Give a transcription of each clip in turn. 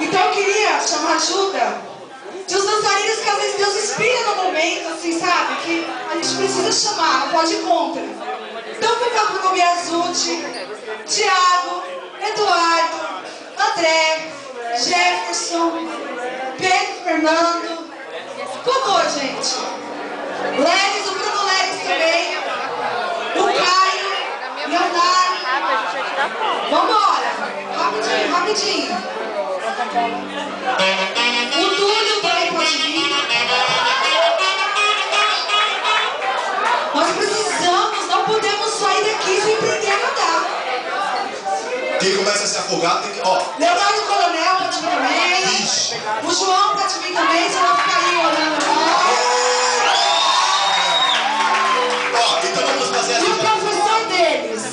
Então eu queria chamar ajuda de uns dançarinos que às vezes Deus inspira no momento, assim, sabe? Que a gente precisa chamar, não pode ir contra. Então por favor, Gabi Azuti, Thiago, Eduardo, André, Jefferson, Pedro Fernando. Por favor, gente. Leves, o Bruno Leves também. O Caio, Leonardo. Vambora. Rapidinho, rapidinho. O Túlio também pode vir. Nós precisamos, não podemos sair daqui sem aprender a nadar. Quem começa a se afogar tem que... Ó. Leonardo Coronel pode vir também. Ixi. O João pode vir também, você vai ficar aí olhando. Ó, então vamos fazer assim. E o professor deles?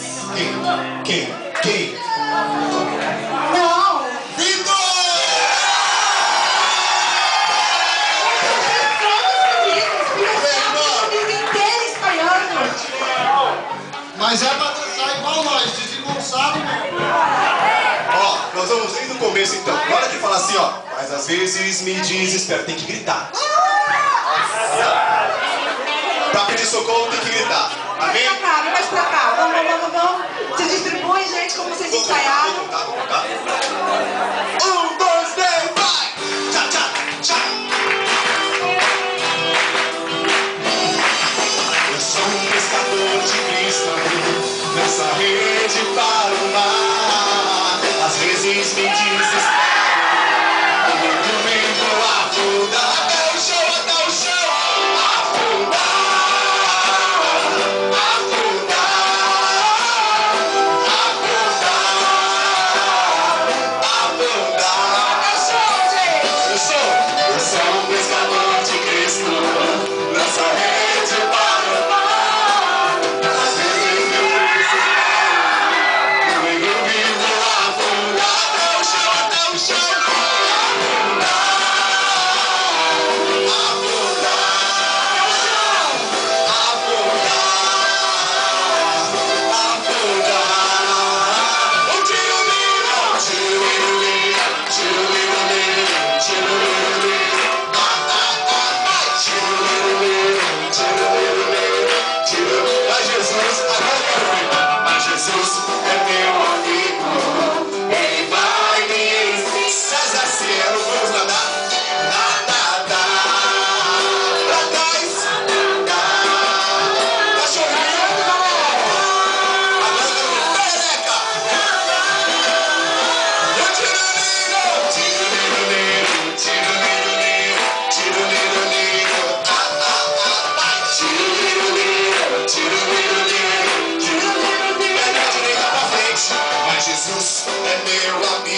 Quem? Não. Vitor! Mas é pra dançar igual nós, desengonçado mesmo. Ó, nós vamos desde o começo então. Na hora que falar assim, ó, mas às vezes me desespera, tem que gritar. Pra pedir socorro tem que gritar. Amém? Vem mais pra cá. Vamos. Se distribui, gente, como vocês ensaiaram. Vamos, tá? 1, 2, 3, vai! Tchá, tchá, tchá! Eu sou um pescador de Cristo nessa rede para o mar. Às vezes me desespero, eu venho afundar até o chão, afundar, Eu sou um pescador de Cristo nessa rede para o mar. Às vezes eu desespero, eu vivo afundar até o chão, afundar, um Mas Jesus é meu amigo, Ele vai me ensinar. César Cielo, vamos nadar. Pra trás. Cachorrinho. Agora perereca. Mas Jesus é meu amigo.